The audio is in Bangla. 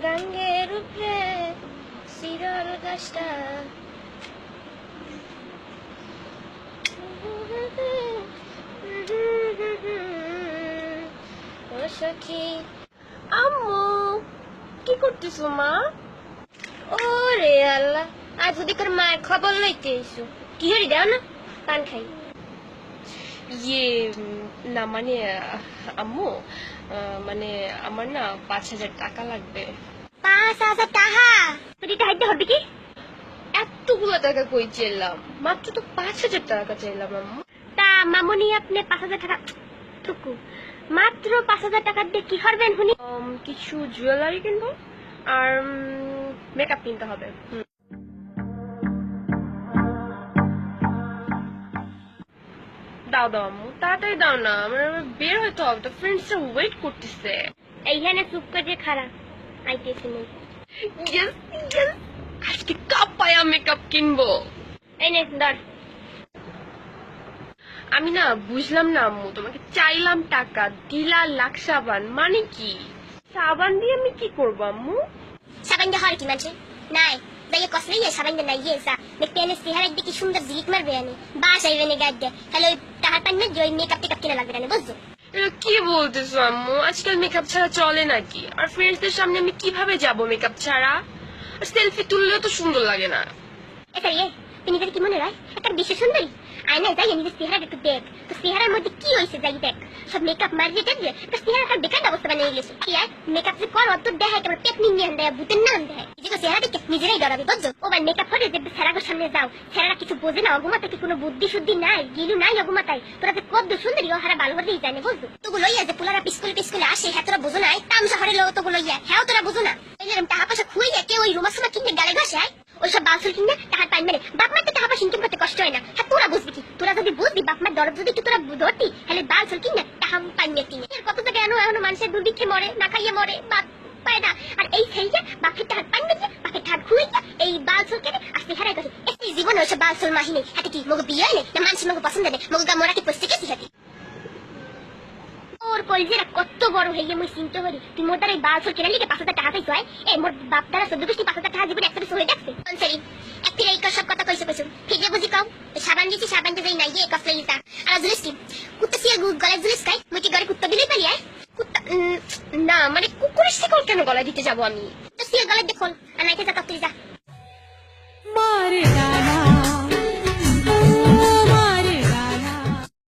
গাঙ্গের উপরে সিরল গাছটা ও সখী। আম্মু কি করতেছো মা? ওরে আল্লাহ, আজ যদি তোর মায়ের খবর লইতে এসো। কি হরি দাও না, পান খাই। ইয়ে না মানে আম্মু মানে আমার না 5,000 টাকা লাগবে। 5,000 টাকা? তুই টাকা হবে কি? এতগুলো টাকা কই চাইলাম? মাত্র তো 5,000 টাকা চাইলাম আম্মু। তা মামনি আপনি 5,000 টাকা টুকু মাত্র 5,000 টাকা দিয়ে কি করবেন শুনি? কিছু জুয়েলারি কিনবো আর মেকআপ কিনতে হবে। দাও দাও আম্মু, তাড়াতাড়ি দাও না, আমার বের হইতে হবে তো, ফ্রেন্ডসরা ওয়েট করতেছে। এইখানে চুপ করে খারাপ আইতেছি না। ইয়েস ইয়েস, আজকে কাপায়া মেকআপ কিনবো। এই নে ধর। আমি না বুঝলাম না আম্মু, তোমাকে চাইলাম টাকা, দিলা লাখ সাবান, মানে কি? সাবান দিয়ে আমি কি করবো আম্মু? সাবান দিয়ে হয় কি মানছে নাই যাইয়ে কসলে ইয়ে সাবান দিয়ে নাই ইয়ে সা দেখতে এনে চেহারা একদিকে সুন্দর জিলিক মারবে আনে বাসায় এনে গাছ দিয়ে তাহলে ওই টাকার পান না যে ওই মেকআপ টেকআপ কিনা লাগবে না বুঝছো? এটা কি বলতেছো আম্মু? আজকাল মেকআপ ছাড়া চলে নাকি? আর ফ্রেন্ডসদের সামনে আমি কিভাবে যাব মেকআপ ছাড়া? আর সেলফি তুললেও তো সুন্দর লাগে না। এটা ইয়ে তুই নিজের কি মনে হয় একটা বিশ্ব সুন্দরী আয়নায় যাই নিজের চেহারা একটু দেখ তো চেহারার মধ্যে কি হয়েছে যাই দেখ সব মেকআপ মারিয়ে দেখবে তো চেহারা বেকার অবস্থা বানিয়ে গেছে কি আর মেকআপ যে কর অত দেখায় তোমার পেট নিয়ে দেয় বুতের নাম দেয় নিজেকে চেহারা দেখে নিজেরাই ডরাবে বুঝছো? ও ভাই মেকআপ করে দেখবে চেহারার সামনে যাও চেহারা কিছু বোঝে না অগুমাতে কি কোনো বুদ্ধি শুদ্ধি নাই গিলু নাই অগুমাতাই তোরা যে কত সুন্দরী ও হারা ভালো হতেই জানে বুঝছো? তোগুলো ইয়া যে পোলারা পিস্কুলে আসে হ্যাঁ তোরা বোঝো নাই তাম শহরে লোক তোগুলো ইয়া হ্যাঁ তোরা বোঝো না এরকম টাকা পয়সা খুঁয়ে কেউ ওই রুমা সুমা কিনতে গালে ঘষায় ওইসব বাউসুল কিনে টাকা পাই মেরে বাপ মার তো টাকা পয়সা ইনকাম করতে কষ্ট হয় না হ্যাঁ তোরা বুঝবি কি তোরা যদি বুঝবি বাপ মার দরদ যদি তোরা ধরতি তাহলে বাউসুল কিনে টাকা পাই মেরে কিনে কত টাকা এখনো মানুষের দুর্ভিক্ষে মরে না খাইয়ে মরে বাপ পায় না আর এই সেইটা বাপের টাকা পাই মেরে বাপের টাকা খুঁয়ে এই বাউসুল কিনে আসতে হারাই গেছে এই জীবনে ওইসব বাউসুল মাহিনে হাতে কি মগো বিয়ে নেই না মানুষ মগো পছন্দ নেই মগো গা মোরা কি পড়তে গেছি হাতে ওর কলজেরা কত বড় হইয়ে মুই চিন্তা করি তুই মোর দ্বারা এই বাউসুল কিনে লিখে 5,000 টাকা চাইছ এই মোর বাপ দ্বারা 14 5,000 টাকা জীবনে একটা কিছু হয়ে যাচ্ছে সরি একটি এই সব কথা কইছো ফিরে বুঝি কাও সাবান দিছি সাবান দিয়ে নাই এই কফলে ইতা আর জুলিস কি কুত্তা সিয়া গলায় জুলিস খাই মুই কি ঘরে কুত্তা দিলেই পারি কুত্তা না মানে কুকুরের শিকল কেন গলায় দিতে যাবো আমি? তো সিয়া গলায় দেখুন আর নাইতে যা তত্ত্ব যা মারে ডানা